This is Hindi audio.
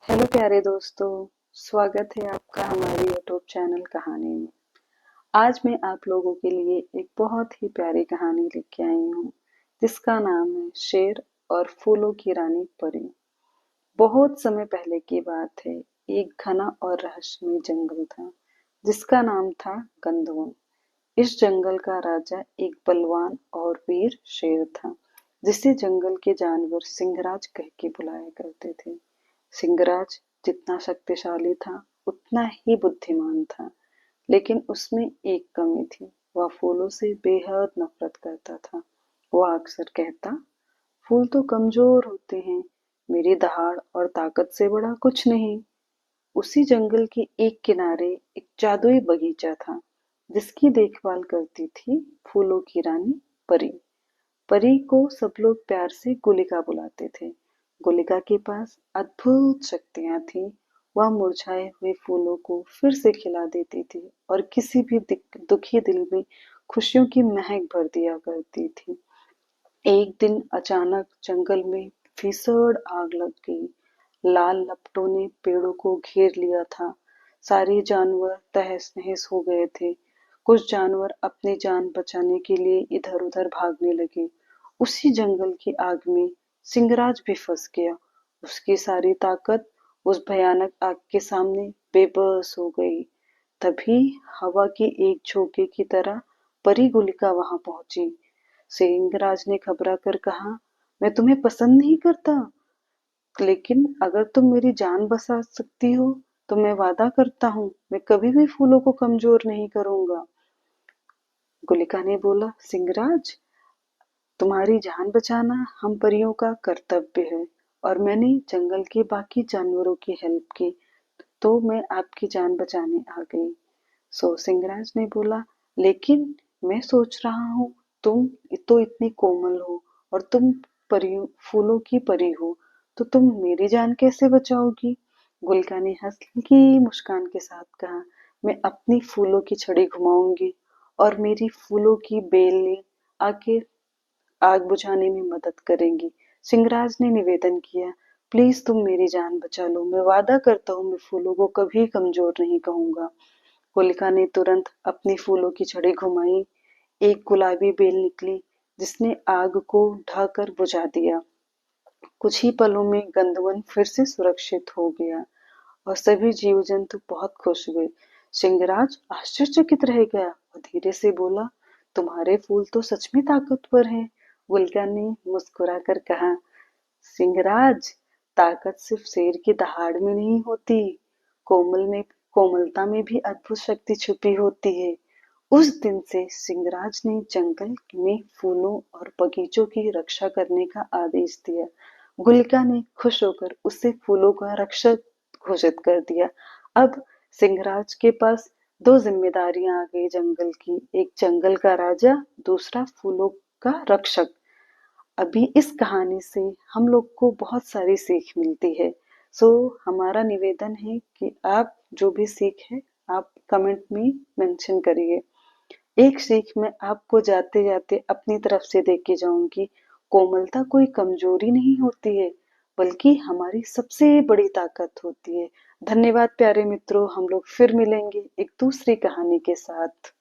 हेलो प्यारे दोस्तों, स्वागत है आपका हमारे यूट्यूब चैनल कहानी में। आज मैं आप लोगों के लिए एक बहुत ही प्यारी कहानी लेके आई हूँ, जिसका नाम है शेर और फूलों की रानी परी। बहुत समय पहले की बात है। एक घना और रहस्यमय जंगल था, जिसका नाम था गंधवन। इस जंगल का राजा एक बलवान और वीर शेर था, जिसे जंगल के जानवर सिंहराज कह के बुलाया करते थे। सिंहराज जितना शक्तिशाली था, उतना ही बुद्धिमान था, लेकिन उसमें एक कमी थी। वह फूलों से बेहद नफरत करता था। वह अक्सर कहता, फूल तो कमजोर होते हैं, मेरी दहाड़ और ताकत से बड़ा कुछ नहीं। उसी जंगल के एक किनारे एक जादुई बगीचा था, जिसकी देखभाल करती थी फूलों की रानी परी। परी को सब लोग प्यार से गुलिका बुलाते थे। गुलिका के पास अद्भुत शक्तियां थीं। वह मुरझाए हुए फूलों को फिर से खिला देती थी और किसी भी दुखी दिल में खुशियों की महक भर दिया करती थी। एक दिन अचानक जंगल में भीषण आग लग गई। लाल लपटों ने पेड़ों को घेर लिया था। सारे जानवर तहस नहस हो गए थे। कुछ जानवर अपनी जान बचाने के लिए इधर उधर भागने लगे। उसी जंगल की आग में सिंहराज भी फंस गया। उसकी सारी ताकत उस भयानक आग के सामने बेबस हो गई। तभी हवा की एक झोंके की तरह परी गुलिका वहां पहुंची। सिंहराज ने घबरा कर कहा, मैं तुम्हें पसंद नहीं करता, लेकिन अगर तुम मेरी जान बचा सकती हो तो मैं वादा करता हूँ, मैं कभी भी फूलों को कमजोर नहीं करूंगा। गुलिका ने बोला, सिंहराज, तुम्हारी जान बचाना हम परियों का कर्तव्य है, और मैंने जंगल के बाकी जानवरों की हेल्प की, तो मैं आपकी जान बचाने आ गई। सो सिंहराज ने बोला, लेकिन मैं सोच रहा हूँ, तुम तो इतनी कोमल हो और तुम परियों फूलों की परी हो, तो तुम मेरी जान कैसे बचाओगी? गुलका ने हल्की मुस्कान के साथ कहा, मैं अपनी फूलों की छड़ी घुमाऊंगी और मेरी फूलों की बेलें आके आग बुझाने में मदद करेंगी। सिंहराज ने निवेदन किया, प्लीज तुम मेरी जान बचा लो, मैं वादा करता हूँ मैं फूलों को कभी कमजोर नहीं कहूंगा। होलिका ने तुरंत अपनी फूलों की छड़ी घुमाई। एक गुलाबी बेल निकली, जिसने आग को ढाकर बुझा दिया। कुछ ही पलों में गंधवन फिर से सुरक्षित हो गया और सभी जीव जंतु बहुत खुश हुए। सिंहराज आश्चर्यचकित रह गया और धीरे से बोला, तुम्हारे फूल तो सच में ताकतवर हैं। गुलका ने मुस्कुराकर कहा, सिंहराज, ताकत सिर्फ शेर की दहाड़ में नहीं होती, कोमल में कोमलता में भी अद्भुत शक्ति छुपी होती है। उस दिन से सिंहराज ने जंगल में फूलों और बगीचों की रक्षा करने का आदेश दिया। गुलिका ने खुश होकर उसे फूलों का रक्षक घोषित कर दिया। अब सिंहराज के पास दो जिम्मेदारियां आ गई जंगल की, एक जंगल का राजा, दूसरा फूलों का रक्षक। अभी इस कहानी से हम लोग को बहुत सारी सीख मिलती है। सो हमारा निवेदन है कि आप जो भी सीख है, आप कमेंट में मेंशन करिए। एक सीख मैं आपको जाते जाते अपनी तरफ से दे के जाऊंगी, कोमलता कोई कमजोरी नहीं होती है, बल्कि हमारी सबसे बड़ी ताकत होती है। धन्यवाद प्यारे मित्रों, हम लोग फिर मिलेंगे एक दूसरी कहानी के साथ।